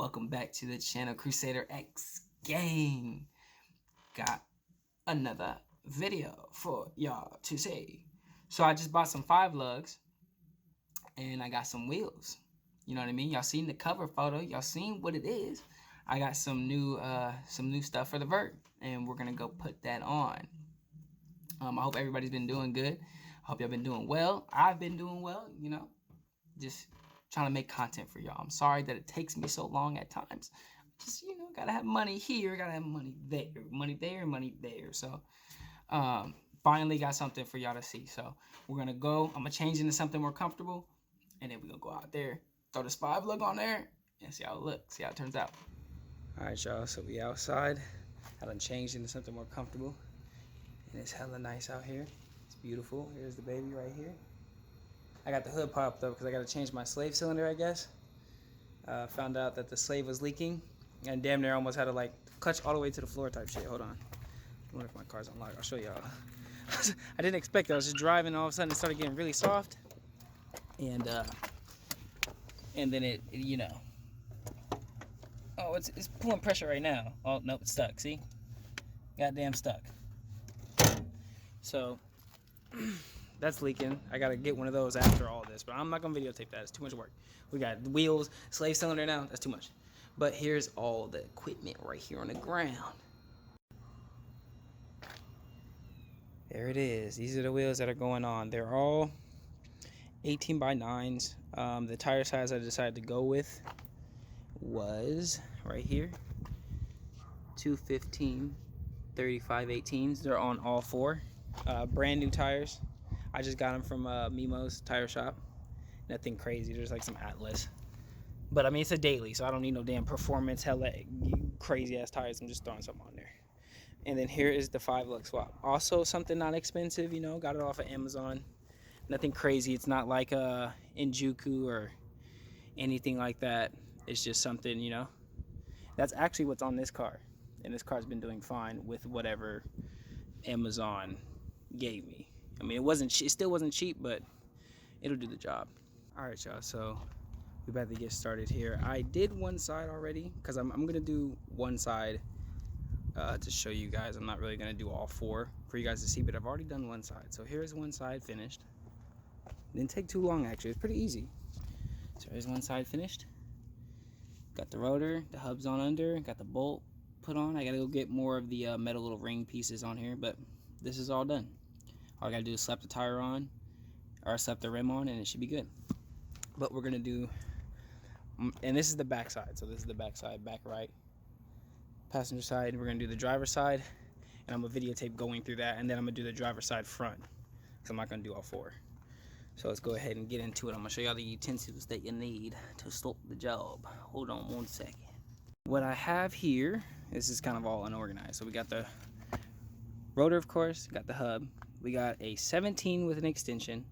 Welcome back to the channel, Crusader X Gang. Got another video for y'all to see. So I just bought some 5 lugs and I got some wheels. You know what I mean? Y'all seen the cover photo, y'all seen what it is. I got some new stuff for the vert and we're gonna go put that on. I hope everybody's been doing good. I hope y'all been doing well. I've been doing well, you know. Just trying to make content for y'all. I'm sorry that it takes me so long at times. Just, you know, gotta have money here, gotta have money there, money there, money there. So finally got something for y'all to see. So we're gonna go, I'm gonna change into something more comfortable, and then we're gonna go out there, throw this 5 lug on there, and see how it looks, see how it turns out. Alright y'all, so we outside. I done changed into something more comfortable. And it's hella nice out here. It's beautiful. Here's the baby right here. I got the hood popped up because I got to change my slave cylinder, I guess. Found out that the slave was leaking and damn near almost had to like clutch all the way to the floor type shit. Hold on. I wonder if my car's unlocked. I'll show y'all. I didn't expect it. I was just driving and all of a sudden it started getting really soft. And then it you know. Oh, it's pulling pressure right now. Oh, nope, it's stuck. See? Goddamn stuck. So that's leaking. I gotta get one of those after all this, but I'm not gonna videotape that. It's too much work. We got the wheels, slave cylinder now. That's too much. But here's all the equipment right here on the ground. There it is. These are the wheels that are going on. They're all 18 by 9s. The tire size I decided to go with was right here. 215 35 18s. They're on all 4. Brand new tires. I just got them from Mimo's tire shop. Nothing crazy. There's like some Atlas. But I mean, it's a daily, so I don't need no damn performance, hella crazy ass tires. I'm just throwing something on there. And then here is the 5 lug swap. Also something not expensive, you know. Got it off of Amazon. Nothing crazy. It's not like Injuku or anything like that. It's just something, you know. That's actually what's on this car. And this car's been doing fine with whatever Amazon gave me. I mean, it still wasn't cheap, but it'll do the job. All right, y'all, so we about to get started here. I did one side already because I'm gonna do one side to show you guys. I'm not really gonna do all 4 for you guys to see, but I've already done one side. So here's one side finished. Didn't take too long, actually. It's pretty easy. So here's one side finished. Got the rotor, the hubs on under, got the bolt put on. I gotta go get more of the metal little ring pieces on here, but this is all done. All I gotta do is slap the tire on, or slap the rim on, and it should be good. But we're gonna do, and this is the back side. So this is the back side, back right. Passenger side, we're gonna do the driver side, and I'm gonna videotape going through that, and then I'm gonna do the driver side front, because I'm not gonna do all 4. So let's go ahead and get into it. I'm gonna show y'all the utensils that you need to start the job. Hold on one second. What I have here, this is kind of all unorganized. So we got the rotor, of course, got the hub. We got a 17 with an extension.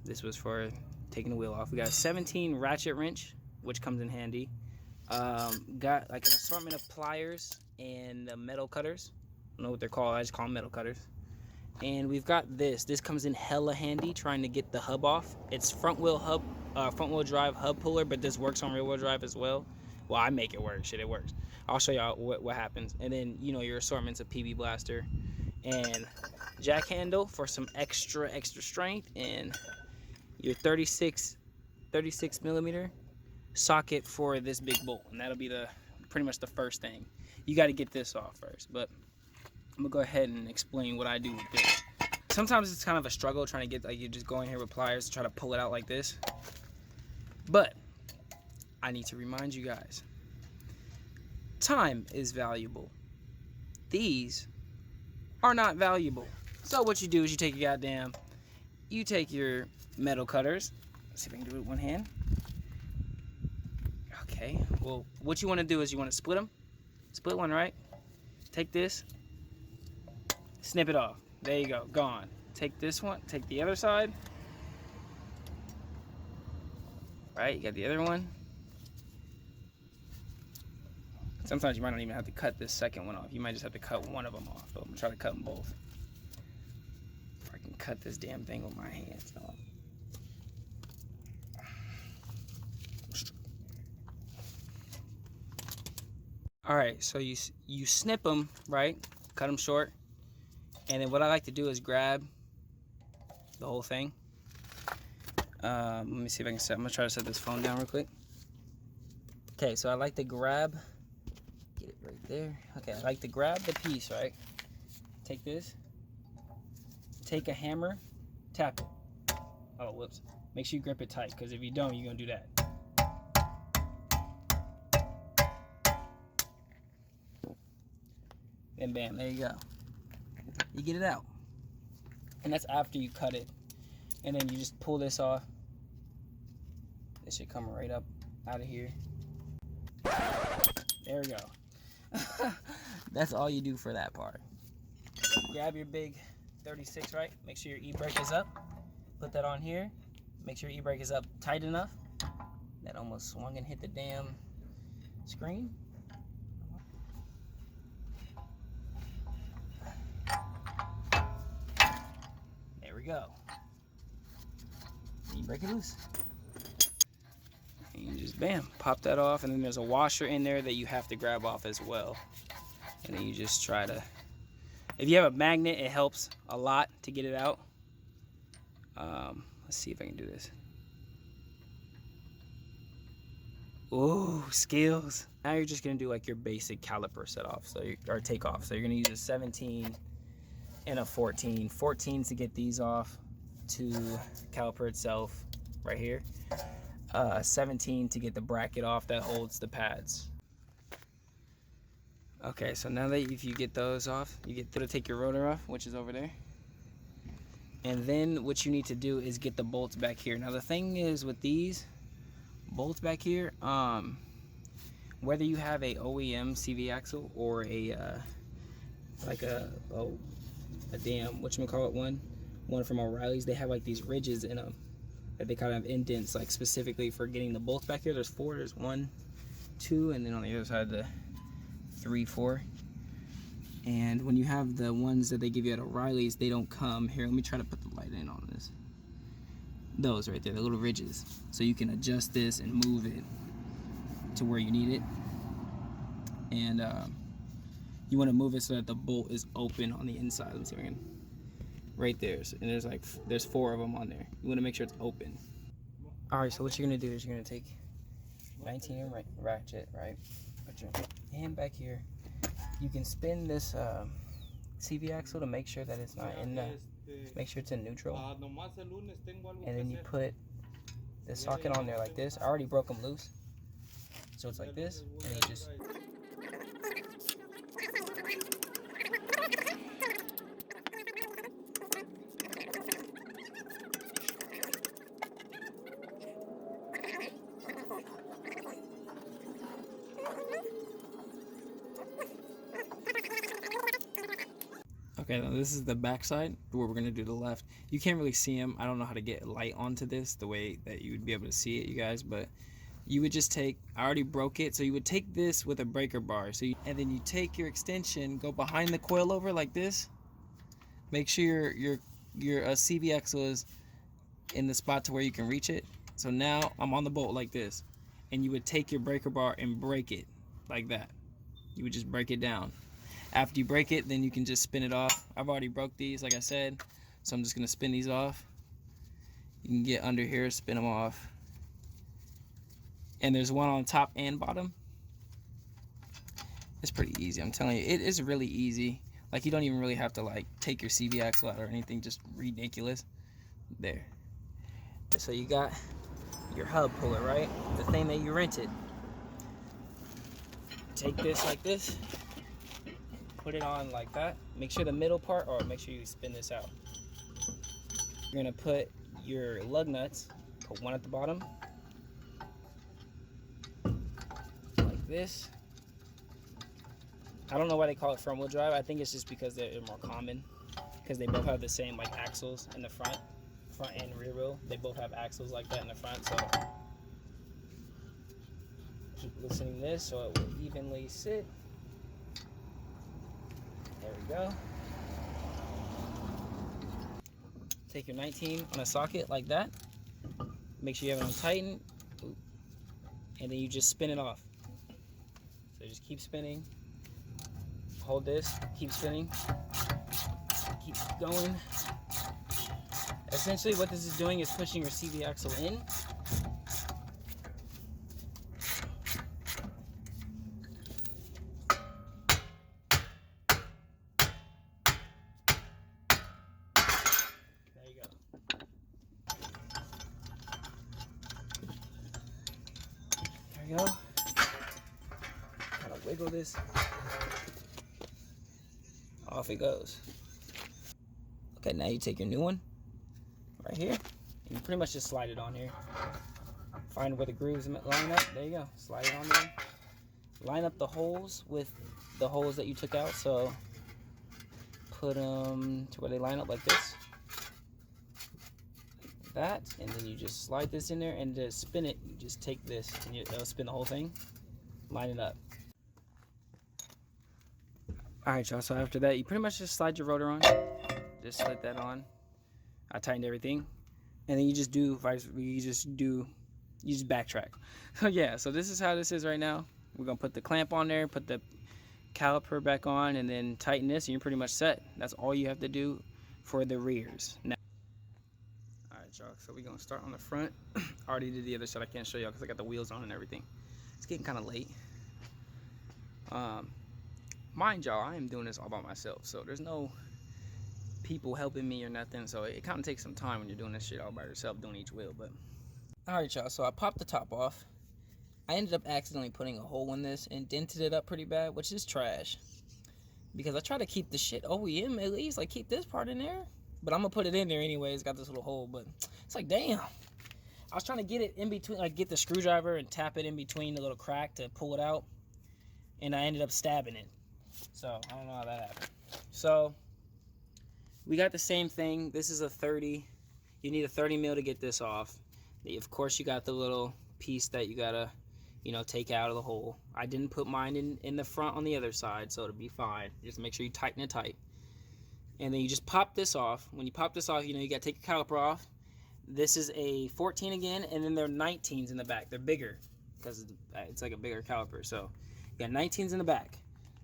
This was for taking the wheel off. We got a 17 ratchet wrench, which comes in handy. Got like an assortment of pliers and metal cutters. I don't know what they're called. I just call them metal cutters. And we've got this. This comes in hella handy trying to get the hub off. It's front wheel drive hub puller, but this works on rear wheel drive as well. Well, I make it work. Shit, it works. I'll show y'all what happens. And then, you know, your assortments of PB blaster and jack handle for some extra strength, and your 36 millimeter socket for this big bolt, and that'll be pretty much the first thing. You got to get this off first, but I'm gonna go ahead and explain what I do with this. Sometimes it's kind of a struggle trying to get, like, you just go in here with pliers to try to pull it out like this, but I need to remind you guys, time is valuable. These are not valuable. So what you do is you take your metal cutters. Let's see if I can do it with one hand. Okay, well, what you want to do is you want to split them. Split one, right? Take this, snip it off. There you go, gone. Take this one, take the other side. Right, you got the other one. Sometimes you might not even have to cut this second one off. You might just have to cut one of them off. But I'm gonna try to cut them both. If I can cut this damn thing with my hands. All right, so you snip them, right? Cut them short. And then what I like to do is grab the whole thing. Let me see if I can I'm gonna try to set this phone down real quick. Okay, so I like to grab, get it right there. Okay, I like to grab the piece, right? Take this, take a hammer, tap it. Oh, whoops. Make sure you grip it tight, because if you don't, you're gonna do that. And bam, there you go. You get it out. And that's after you cut it. And then you just pull this off. This should come right up out of here. There we go. That's all you do for that part. Grab your big 36, right? Make sure your e-brake is up. Put that on here. Make sure your e-brake is up tight enough. That almost swung and hit the damn screen. There we go. You break it loose. And you just bam, pop that off, and then there's a washer in there that you have to grab off as well. And then you just try to, if you have a magnet, it helps a lot to get it out. Let's see if I can do this. Ooh, skills. Now you're just gonna do like your basic caliper set off, or take off. So you're gonna use a 17 and a 14. 14 to get these off to caliper itself right here. 17 to get the bracket off that holds the pads. Okay, so now that if you get those off, you get to take your rotor off, which is over there. And then what you need to do is get the bolts back here. Now the thing is with these bolts back here, whether you have a OEM CV axle or a like a damn whatchamacallit one from O'Reilly's, they have like these ridges in them that they kind of have indents, like specifically for getting the bolts back here. There's 4, there's 1, 2, and then on the other side the 3, 4. And when you have the ones that they give you at O'Reilly's, they don't come here. Let me try to put the light in on this. Those right there, the little ridges, so you can adjust this and move it to where you need it. And you want to move it so that the bolt is open on the inside. Let me see if I can. Right there, and there's 4 of them on there. You want to make sure it's open. All right, so what you're gonna do is you're gonna take 19 ratchet, right? Put your hand back here. You can spin this CV axle to make sure that it's not in the, make sure it's in neutral. And then you put the socket on there like this. I already broke them loose, so it's like this, and then you just. Okay, now this is the back side where we're gonna do the left. You can't really see them. I don't know how to get light onto this the way that you would be able to see it, you guys, but you would just take, I already broke it, so you would take this with a breaker bar. And then you take your extension, go behind the coilover like this. Make sure your CV axle is in the spot to where you can reach it. So now I'm on the bolt like this, and you would take your breaker bar and break it like that. You would just break it down. After you break it, then you can just spin it off. I've already broke these, like I said, so I'm just gonna spin these off. You can get under here, spin them off. And there's one on top and bottom. It's pretty easy, I'm telling you. It is really easy. Like, you don't even really have to like take your CV axle out or anything, just ridiculous. There. So you got your hub puller, right? The thing that you rented. Take this like this. Put it on like that. Make sure the middle part, or make sure you spin this out. You're gonna put your lug nuts, put one at the bottom, like this. I don't know why they call it front wheel drive. I think it's just because they're more common, because they both have the same like axles in the front and rear wheel. They both have axles like that in the front, so keep loosening this so it will evenly sit. There we go. Take your 19 on a socket like that. Make sure you have it on tighten. And then you just spin it off. So So just keep spinning. Hold this, keep spinning, keep going. Essentially what this is doing is pushing your CV axle in. There you go. There you go. Gotta wiggle this. Off it goes. Okay, now you take your new one right here, and you pretty much just slide it on here. Find where the grooves line up. There you go. Slide it on there. Line up the holes with the holes that you took out. So put them to where they line up like this. Like that, and then you just slide this in there, and to spin it, you just take this, and it'll spin the whole thing. Line it up. Alright, y'all, so after that, you pretty much just slide your rotor on. Just slid that on. I tightened everything. And then you just backtrack. So yeah, so this is how this is right now. We're going to put the clamp on there, put the caliper back on, and then tighten this, and you're pretty much set. That's all you have to do for the rears. Now, alright, y'all, so we're going to start on the front. I already did the other side. I can't show y'all because I got the wheels on and everything. It's getting kind of late. Mind y'all, I am doing this all by myself, so there's no people helping me or nothing, so it kind of takes some time when you're doing this shit all by yourself, doing each wheel. But alright, y'all, so I popped the top off. I ended up accidentally putting a hole in this and dented it up pretty bad, which is trash, because I try to keep the shit OEM at least, like keep this part in there, but I'm gonna put it in there anyway. It's got this little hole, but it's like, damn, I was trying to get it in between, like get the screwdriver and tap it in between the little crack to pull it out, and I ended up stabbing it. So I don't know how that happened. So we got the same thing. This is a 30. You need a 30 mil to get this off. Of course, you got the little piece that you gotta, you know, take out of the hole. I didn't put mine in the front on the other side, so it'll be fine. Just make sure you tighten it tight. And then you just pop this off. When you pop this off, you know, you gotta take your caliper off. This is a 14 again, and then there are 19s in the back. They're bigger because it's like a bigger caliper. So you got 19s in the back.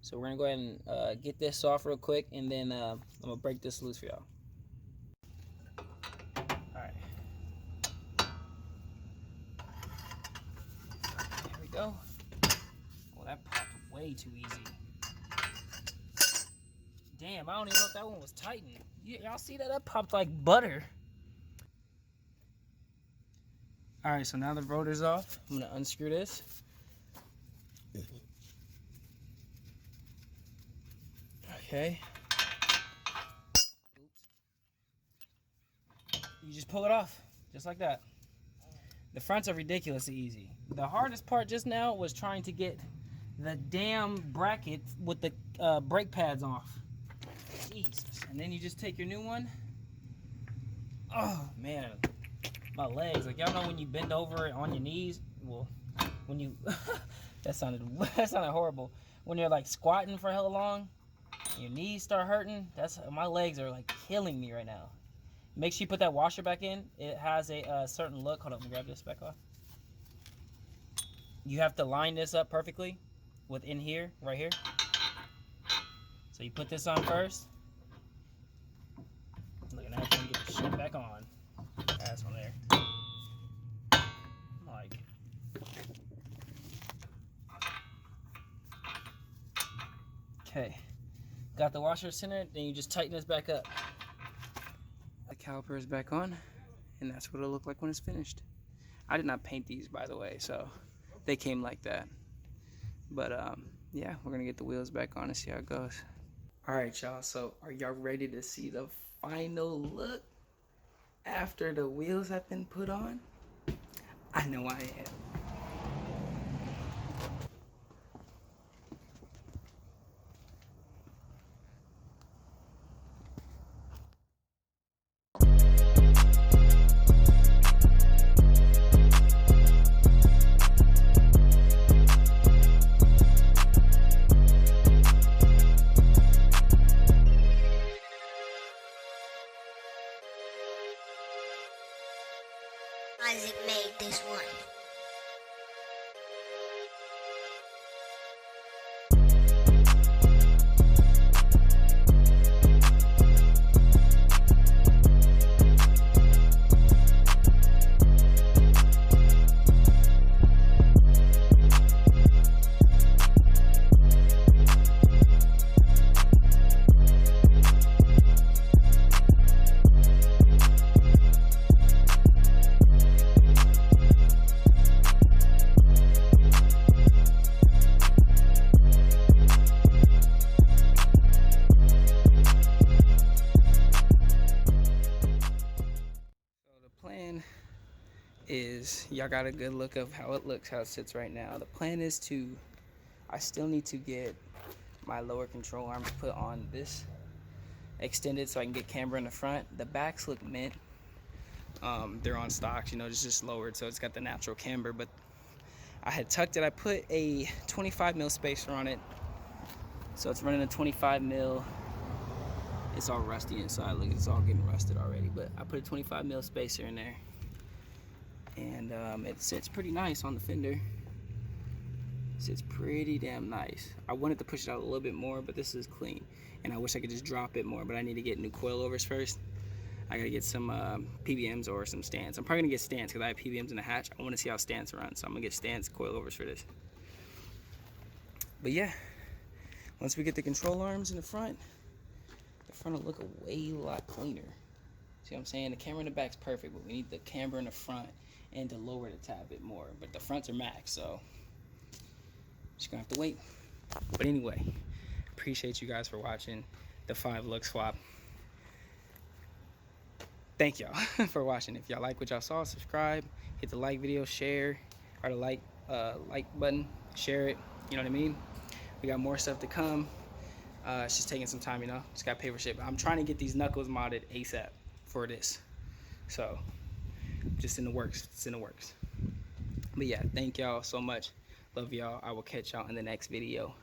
So we're gonna go ahead and get this off real quick, and then I'm gonna break this loose for y'all. Alright. There we go. Well, that popped way too easy. Damn, I don't even know if that one was tightened. Y'all see that? That popped like butter. Alright, so now the rotor's off. I'm gonna unscrew this. Okay. Oops. You just pull it off, just like that. The fronts are ridiculously easy. The hardest part just now was trying to get the damn bracket with the brake pads off. Jesus. And then you just take your new one. Oh, man. My legs. Like, y'all know when you bend over on your knees? Well, when you... that sounded horrible. When you're, like, squatting for hella long, your knees start hurting. My legs are like killing me right now. Make sure you put that washer back in. It has a certain look. Hold on, let me grab this back off. You have to line this up perfectly with in here, right here. So you put this on first. Look at that, you get the shit back on. That's on there. Like. Okay. Got the washer centered, then you just tighten this back up. The caliper is back on, and that's what it'll look like when it's finished. I did not paint these, by the way, so they came like that. But yeah, we're gonna get the wheels back on and see how it goes. All right, y'all, so are y'all ready to see the final look after the wheels have been put on? I know I am. Isaac made this one. is y'all got a good look of how it looks, how it sits right now. The plan is to, I still need to get my lower control arms put on this extended so I can get camber in the front. The backs look mint. They're on stocks, you know, it's just lowered, so it's got the natural camber, but I had tucked it. I put a 25 mil spacer on it, so it's running a 25 mil. It's all rusty inside. Look, it's all getting rusted already, but I put a 25 mil spacer in there, and it sits pretty nice on the fender. It sits pretty damn nice. I wanted to push it out a little bit more, but this is clean, and I wish I could just drop it more, but I need to get new coilovers first. I gotta get some PBMs or some stands. I'm probably gonna get stands because I have PBMs in the hatch. I want to see how stands run, so I'm gonna get stands, coilovers for this. But yeah, once we get the control arms in the front will look a lot cleaner. See what I'm saying? The camera in the back's perfect, but we need the camber in the front and to lower it a tad bit more. But the fronts are max, so just gonna have to wait. But anyway, appreciate you guys for watching the 5-look swap. Thank y'all for watching. If y'all like what y'all saw, subscribe, hit the like video, share, or the like button, share it. You know what I mean? We got more stuff to come. It's just taking some time, you know. Just got to pay for shit. I'm trying to get these knuckles modded ASAP for this. So, just in the works. It's in the works. But yeah, thank y'all so much. Love y'all. I will catch y'all in the next video.